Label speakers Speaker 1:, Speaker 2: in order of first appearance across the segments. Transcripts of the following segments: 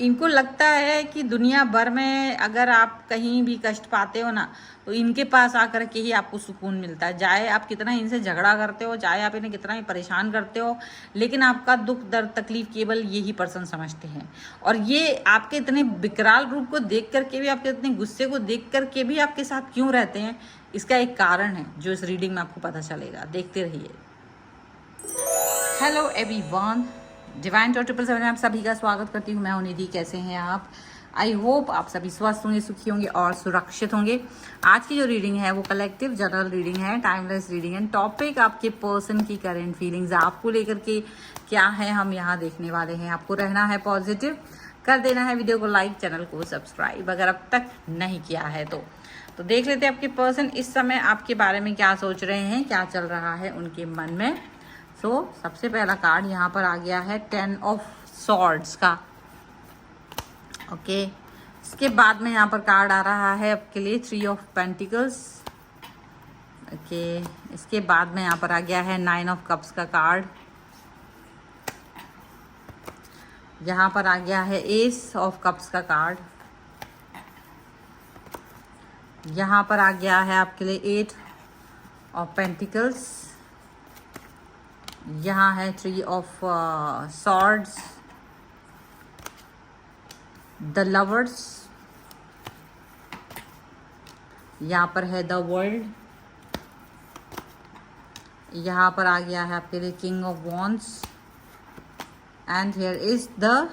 Speaker 1: इनको लगता है कि दुनिया भर में अगर आप कहीं भी कष्ट पाते हो ना, तो इनके पास आकर के ही आपको सुकून मिलता है। चाहे आप कितना इनसे झगड़ा करते हो, चाहे आप इन्हें कितना ही परेशान करते हो, लेकिन आपका दुख दर्द तकलीफ केवल यही पर्सन समझते हैं। और ये आपके इतने विकराल रूप को देख करके भी, आपके इतने गुस्से को देख करके भी आपके साथ क्यों रहते हैं, इसका एक कारण है जो इस रीडिंग में आपको पता चलेगा। देखते रहिए। हेलो एवरीवन, डिवाइन टॉ 777 में आप सभी का स्वागत करती हूँ। मैं हूं निधि। कैसे हैं आप? आई होप आप सभी स्वस्थ होंगे, सुखी होंगे और सुरक्षित होंगे। आज की जो रीडिंग है वो कलेक्टिव जनरल रीडिंग है, टाइमलेस रीडिंग है। टॉपिक आपके पर्सन की करंट फीलिंग्स आपको लेकर के क्या है, हम यहाँ देखने वाले हैं। आपको रहना है पॉजिटिव, कर देना है वीडियो को लाइक, चैनल को सब्सक्राइब अगर अब तक नहीं किया है तो देख लेते हैं आपके पर्सन इस समय आपके बारे में क्या सोच रहे हैं, क्या चल रहा है उनके मन में। सबसे पहला कार्ड यहाँ पर आ गया है 10 ऑफ सॉर्ड्स का। ओके, इसके बाद में यहाँ पर कार्ड आ रहा है आपके लिए 3 ऑफ पेंटिकल्स। ओके, इसके बाद में यहाँ पर आ गया है 9 ऑफ कप्स का कार्ड। यहाँ पर आ गया है एस ऑफ कप्स का कार्ड। यहाँ पर आ गया है आपके लिए 8 ऑफ पेंटिकल्स। यहाँ है 3 ऑफ सॉर्ड्स, द लवर्स। यहाँ पर है द वर्ल्ड। यहाँ पर आ गया है आपके लिए king of wands and here is the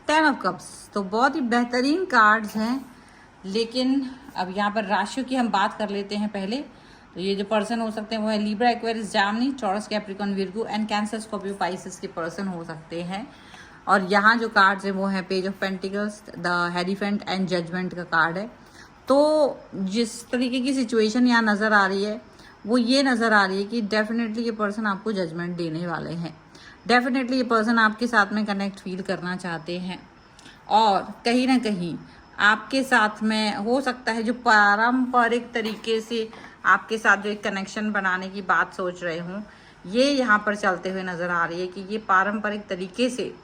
Speaker 1: 10 of cups. तो बहुत ही बेहतरीन कार्ड्स हैं, लेकिन अब यहाँ पर राशियों की हम बात कर लेते हैं पहले। तो ये जो पर्सन हो सकते हैं वो है Libra, Aquarius, Jamini, taurus, Capricorn, Virgo and cancer, Scorpio, Pisces के पर्सन हो सकते हैं। और यहाँ जो कार्ड्स हैं वो है page of pentacles, the hierophant and judgement का कार्ड है। तो जिस तरीके की सिचुएशन यहाँ नज़र आ रही है वो ये नज़र आ रही है कि डेफिनेटली ये पर्सन आपको जजमेंट देने वाले हैं। डेफिनेटली ये पर्सन आपके साथ में कनेक्ट फील करना चाहते हैं और कहीं ना कहीं आपके साथ में हो सकता है जो पारंपरिक तरीके से आपके साथ जो एक कनेक्शन बनाने की बात सोच रहे हों, ये यहाँ पर चलते हुए नज़र आ रही है कि ये पारंपरिक तरीके से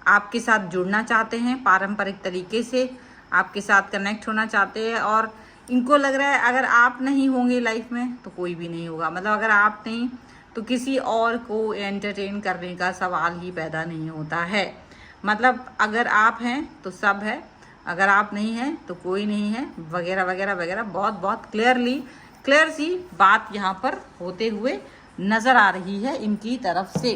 Speaker 1: आपके साथ जुड़ना चाहते हैं, पारंपरिक तरीके से आपके साथ कनेक्ट होना चाहते हैं। और इनको लग रहा है अगर आप नहीं होंगे लाइफ में तो कोई भी नहीं होगा। मतलब अगर आप नहीं तो किसी और को एंटरटेन करने का सवाल ही पैदा नहीं होता है। मतलब अगर आप हैं तो सब है, अगर आप नहीं हैं तो कोई नहीं है, वगैरह वगैरह वगैरह। बहुत बहुत क्लियर सी बात यहाँ पर होते हुए नज़र आ रही है इनकी तरफ से।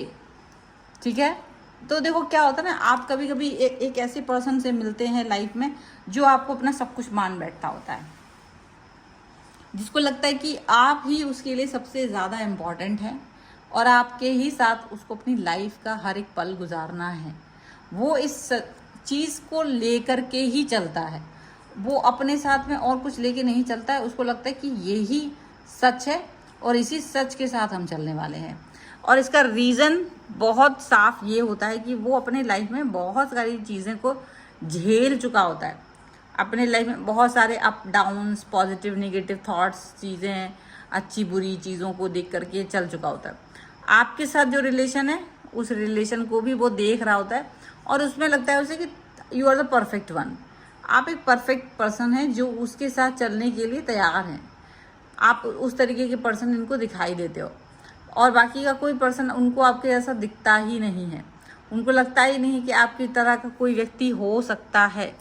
Speaker 1: ठीक है, तो देखो क्या होता है ना, आप कभी कभी एक ऐसे पर्सन से मिलते हैं लाइफ में जो आपको अपना सब कुछ मान बैठता होता है, जिसको लगता है कि आप ही उसके लिए सबसे ज़्यादा इम्पॉर्टेंट हैं और आपके ही साथ उसको अपनी लाइफ का हर एक पल गुजारना है। वो इस चीज़ को लेकर के ही चलता है, वो अपने साथ में और कुछ लेके नहीं चलता है। उसको लगता है कि यही सच है और इसी सच के साथ हम चलने वाले हैं। और इसका रीज़न बहुत साफ ये होता है कि वो अपने लाइफ में बहुत सारी चीज़ें को झेल चुका होता है। अपने लाइफ में बहुत सारे up downs, positive negative thoughts, चीज़ें, अच्छी बुरी चीज़ों को देख करके चल चुका होता है। आपके साथ जो रिलेशन है उस रिलेशन को भी वो देख रहा होता है और उसमें लगता है उसे कि you are the perfect one. आप एक परफेक्ट पर्सन हैं जो उसके साथ चलने के लिए तैयार हैं। आप उस तरीके के पर्सन इनको दिखाई देते हो और बाकी का कोई पर्सन उनको आपके जैसा दिखता ही नहीं है। उनको लगता ही नहीं कि आपकी तरह का कोई व्यक्ति हो सकता है।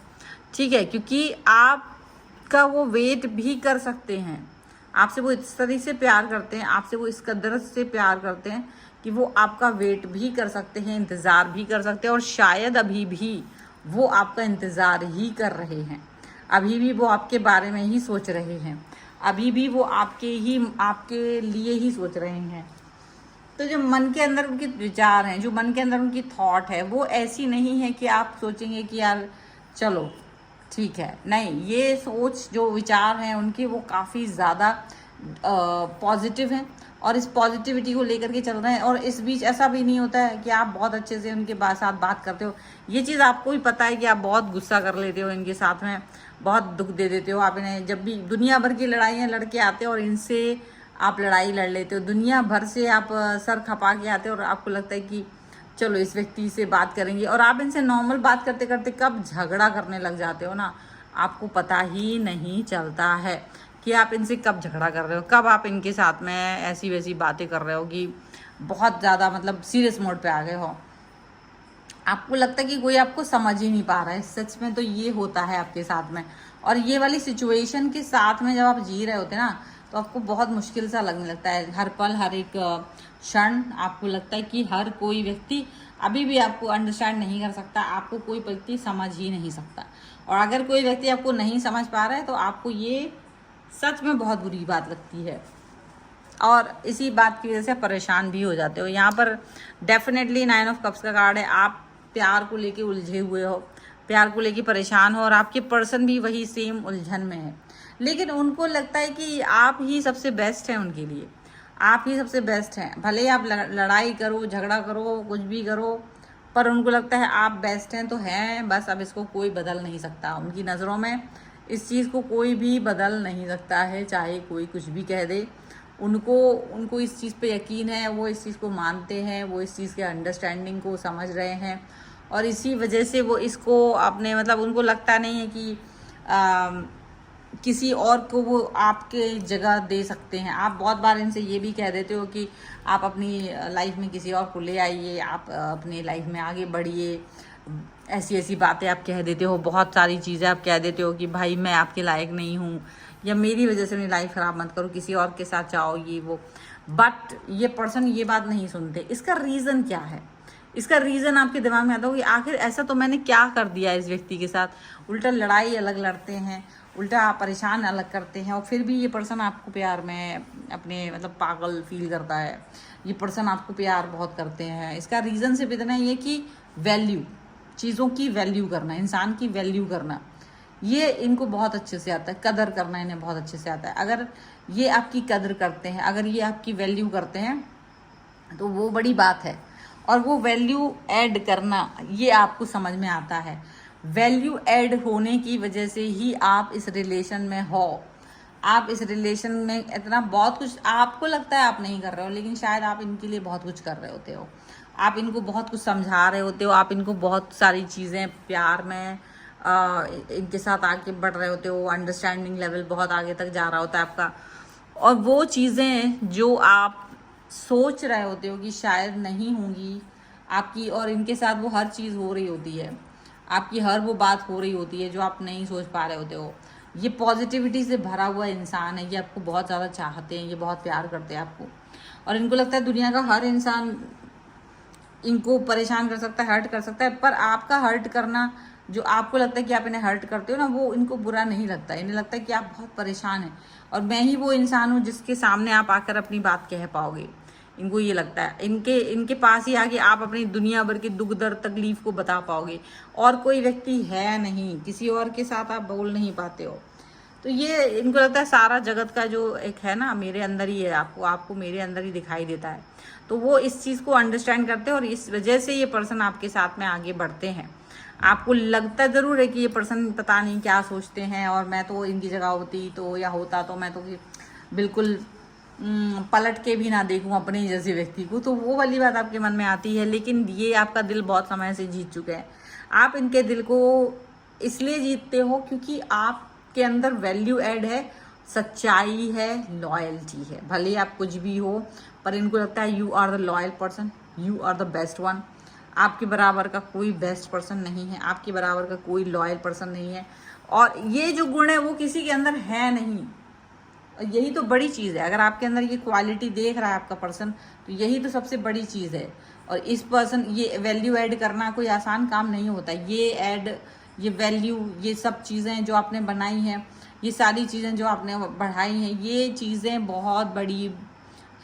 Speaker 1: ठीक है, क्योंकि आपका वो वेट भी कर सकते हैं। आपसे वो इस तरह से प्यार करते हैं, आपसे वो इस कदर से प्यार करते हैं कि वो आपका वेट भी कर सकते हैं, इंतज़ार भी कर सकते हैं। और शायद अभी भी वो आपका इंतज़ार ही कर रहे हैं, अभी भी वो आपके बारे में ही सोच रहे हैं, अभी भी वो आपके लिए ही सोच रहे हैं। तो जो मन के अंदर उनके विचार हैं, जो मन के अंदर उनकी थॉट है, वो ऐसी नहीं है कि आप सोचेंगे कि यार चलो ठीक है। नहीं, ये सोच जो विचार हैं उनके वो काफ़ी ज़्यादा पॉजिटिव हैं और इस पॉजिटिविटी को लेकर के चल रहे हैं। और इस बीच ऐसा भी नहीं होता है कि आप बहुत अच्छे से उनके साथ बात करते हो। ये चीज़ आपको भी पता है कि आप बहुत गुस्सा कर लेते हो इनके साथ में, बहुत दुख दे देते हो। आप इन्हें जब भी दुनिया भर की लड़ाइयाँ लड़के आते हो और इनसे आप लड़ाई लड़ लेते हो, दुनिया भर से आप सर खपा के आते हो और आपको लगता है कि चलो इस व्यक्ति से बात करेंगे, और आप इनसे नॉर्मल बात करते करते कब झगड़ा करने लग जाते हो ना, आपको पता ही नहीं चलता है कि आप इनसे कब झगड़ा कर रहे हो, कब आप इनके साथ में ऐसी वैसी बातें कर रहे हो कि बहुत ज़्यादा मतलब सीरियस मोड पे आ गए हो। आपको लगता है कि कोई आपको समझ ही नहीं पा रहा है। सच में तो ये होता है आपके साथ में, और ये वाली सिचुएशन के साथ में जब आप जी रहे होते ना, तो आपको बहुत मुश्किल सा लगने लगता है। हर पल, हर एक क्षण आपको लगता है कि हर कोई व्यक्ति अभी भी आपको अंडरस्टैंड नहीं कर सकता, आपको कोई व्यक्ति समझ ही नहीं सकता। और अगर कोई व्यक्ति आपको नहीं समझ पा रहा है तो आपको ये सच में बहुत बुरी बात लगती है, और इसी बात की वजह से परेशान भी हो जाते हो। यहाँ पर डेफिनेटली 9 ऑफ कप्स का कार्ड है। आप प्यार को लेके उलझे हुए हो, प्यार को लेके परेशान हो, और आपके पर्सन भी वही सेम उलझन में है। लेकिन उनको लगता है कि आप ही सबसे बेस्ट हैं उनके लिए, आप ही सबसे बेस्ट हैं। भले ही आप लड़ाई करो, झगड़ा करो, कुछ भी करो, पर उनको लगता है आप बेस्ट हैं तो हैं बस। अब इसको कोई बदल नहीं सकता। उनकी नज़रों में इस चीज़ को कोई भी बदल नहीं सकता है, चाहे कोई कुछ भी कह दे। उनको इस चीज़ पे यकीन है, वो इस चीज़ को मानते हैं, वो इस चीज़ के अंडरस्टैंडिंग को समझ रहे हैं, और इसी वजह से वो इसको अपने मतलब उनको लगता नहीं है कि किसी और को वो आपके जगह दे सकते हैं। आप बहुत बार इनसे ये भी कह देते हो कि आप अपनी लाइफ में किसी और को ले आइए, आप अपनी लाइफ में आगे बढ़िए, ऐसी ऐसी बातें आप कह देते हो, बहुत सारी चीज़ें आप कह देते हो कि भाई मैं आपके लायक नहीं हूँ, या मेरी वजह से मेरी लाइफ ख़राब मत करो, किसी और के साथ जाओ, ये वो। बट ये पर्सन ये बात नहीं सुनते। इसका रीज़न क्या है? इसका रीज़न आपके दिमाग में आता हो कि आखिर ऐसा तो मैंने क्या कर दिया इस व्यक्ति के साथ। उल्टा लड़ाई अलग लड़ते हैं, उल्टा परेशान अलग करते हैं, और फिर भी ये पर्सन आपको प्यार में अपने मतलब पागल फील करता है। ये पर्सन आपको प्यार बहुत करते हैं। इसका रीज़न सिर्फ इतना ही है कि वैल्यू, चीज़ों की वैल्यू करना, इंसान की वैल्यू करना, ये इनको बहुत अच्छे से आता है। कदर करना इन्हें बहुत अच्छे से आता है। अगर ये आपकी कदर करते हैं, अगर ये आपकी वैल्यू करते हैं, तो वो बड़ी बात है। और वो वैल्यू ऐड करना ये आपको समझ में आता है। वैल्यू ऐड होने की वजह से ही आप इस रिलेशन में हो। आप इस रिलेशन में इतना बहुत कुछ आपको लगता है आप नहीं कर रहे हो, लेकिन शायद आप इनके लिए बहुत कुछ कर रहे होते हो। आप इनको बहुत कुछ समझा रहे होते हो, आप इनको बहुत सारी चीज़ें प्यार में इनके साथ आगे बढ़ रहे होते हो। अंडरस्टैंडिंग लेवल बहुत आगे तक जा रहा होता है आपका। और वो चीज़ें जो आप सोच रहे होते हो कि शायद नहीं होंगी आपकी, और इनके साथ वो हर चीज़ हो रही होती है, आपकी हर वो बात हो रही होती है जो आप नहीं सोच पा रहे होते हो। ये पॉजिटिविटी से भरा हुआ इंसान है, ये आपको बहुत ज़्यादा चाहते हैं, ये बहुत प्यार करते हैं आपको, और इनको लगता है दुनिया का हर इंसान इनको परेशान कर सकता है, हर्ट कर सकता है। पर आपका हर्ट करना, जो आपको लगता है कि आप इन्हें हर्ट करते हो ना, वो इनको बुरा नहीं लगता। इन्हें लगता है कि आप बहुत परेशान हैं, और मैं ही वो इंसान हूँ जिसके सामने आप आकर अपनी बात कह पाओगे। इनको ये लगता है इनके पास ही आके आप अपनी दुनिया भर की दुख दर्द तकलीफ को बता पाओगे, और कोई व्यक्ति है नहीं, किसी और के साथ आप बोल नहीं पाते हो। तो ये इनको लगता है सारा जगत का जो एक है ना, मेरे अंदर ही है, आपको मेरे अंदर ही दिखाई देता है। तो वो इस चीज़ को अंडरस्टैंड करते हैं, और इस वजह से ये पर्सन आपके साथ में आगे बढ़ते हैं। आपको लगता ज़रूर है कि ये पर्सन पता नहीं क्या सोचते हैं, और मैं तो इनकी जगह होती तो या होता तो मैं तो बिल्कुल पलट के भी ना देखूं अपने जैसे व्यक्ति को, तो वो वाली बात आपके मन में आती है। लेकिन ये आपका दिल बहुत समय से जीत चुके हैं। आप इनके दिल को इसलिए जीतते हो क्योंकि आपके अंदर वैल्यू ऐड है, सच्चाई है, लॉयल्टी है। भले आप कुछ भी हो, पर इनको लगता है you are the loyal person, you are the best one. आपके बराबर का कोई बेस्ट पर्सन नहीं है, आपके बराबर का कोई लॉयल पर्सन नहीं है, और ये जो गुण है वो किसी के अंदर है नहीं। और यही तो बड़ी चीज़ है। अगर आपके अंदर ये क्वालिटी देख रहा है आपका पर्सन, तो यही तो सबसे बड़ी चीज़ है। और इस पर्सन, ये वैल्यू ऐड करना कोई आसान काम नहीं होता। ये वैल्यू, ये सब चीज़ें जो आपने बनाई हैं, ये सारी चीज़ें जो आपने बढ़ाई हैं, ये चीज़ें बहुत बड़ी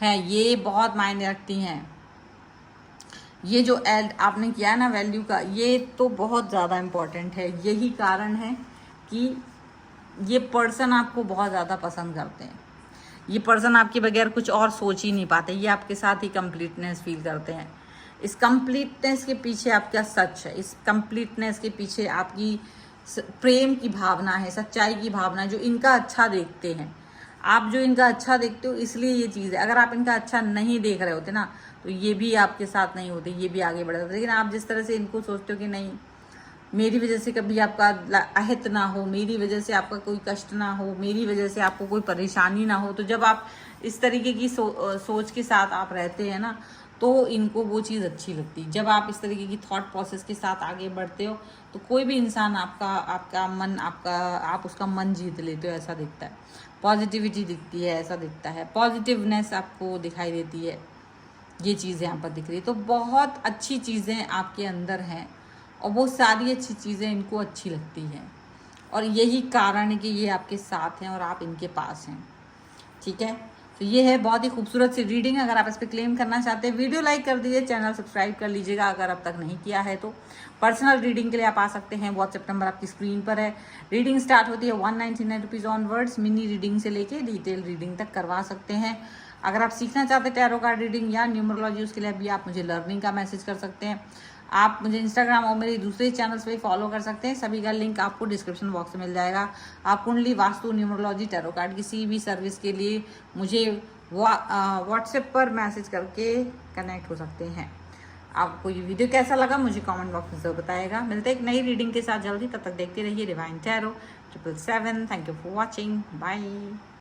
Speaker 1: हैं, ये बहुत मायने रखती हैं। ये जो ऐड आपने किया है ना वैल्यू का, ये तो बहुत ज़्यादा इम्पोर्टेंट है। यही कारण है कि ये पर्सन आपको बहुत ज़्यादा पसंद करते हैं। ये पर्सन आपके बगैर कुछ और सोच ही नहीं पाते। ये आपके साथ ही कंप्लीटनेस फील करते हैं। इस कंप्लीटनेस के पीछे आपका सच है, इस कंप्लीटनेस के पीछे आपकी प्रेम की भावना है, सच्चाई की भावना, जो इनका अच्छा देखते हैं। आप जो इनका अच्छा देखते हो इसलिए ये चीज़ है। अगर आप इनका अच्छा नहीं देख रहे होते ना तो ये भी आपके साथ नहीं होते, ये भी आगे बढ़ जाते। लेकिन आप जिस तरह से इनको सोचते हो कि नहीं मेरी वजह से कभी आपका अहित ना हो, मेरी वजह से आपका कोई कष्ट ना हो, मेरी वजह से आपको कोई परेशानी ना हो, तो जब आप इस तरीके की सोच के साथ आप रहते हैं ना तो इनको वो चीज़ अच्छी लगती है। जब आप इस तरीके की थॉट प्रोसेस के साथ आगे बढ़ते हो तो कोई भी इंसान आप उसका मन जीत लेते हो, ऐसा दिखता है। पॉजिटिविटी दिखती है, ऐसा दिखता है, पॉजिटिवनेस आपको दिखाई देती है, ये चीज़ यहाँ पर दिख रही है। तो बहुत अच्छी चीज़ें आपके अंदर हैं और वो सारी अच्छी चीज़ें इनको अच्छी लगती हैं और यही कारण है कि ये आपके साथ हैं और आप इनके पास हैं। ठीक है, तो ये है बहुत ही खूबसूरत सी रीडिंग। अगर आप इस पर क्लेम करना चाहते हैं वीडियो लाइक कर दीजिए, चैनल सब्सक्राइब कर लीजिएगा अगर अब तक नहीं किया है तो। पर्सनल रीडिंग के लिए आप आ सकते हैं, व्हाट्सएप नंबर आपकी स्क्रीन पर है। रीडिंग स्टार्ट होती है 199 रुपीज़ ऑनवर्ड्स। मिनी रीडिंग से लेके डिटेल रीडिंग तक करवा सकते हैं। अगर आप सीखना चाहते हैं टैरो कार्ड रीडिंग या न्यूमरोलॉजी, उसके लिए भी आप मुझे लर्निंग का मैसेज कर सकते हैं। आप मुझे इंस्टाग्राम और मेरे दूसरे चैनल्स पे फॉलो कर सकते हैं, सभी का लिंक आपको डिस्क्रिप्शन बॉक्स में मिल जाएगा। आप कुंडली, वास्तु, न्यूमरोलॉजी, टैरो कार्ड किसी भी सर्विस के लिए मुझे व्हाट्सएप पर मैसेज करके कनेक्ट हो सकते हैं। आपको ये वीडियो कैसा लगा मुझे कमेंट बॉक्स में जरूर बताएगा। मिलते हैं एक नई रीडिंग के साथ जल्दी, तब तक देखते रहिए divine tarot 777। Thank you for watching, bye.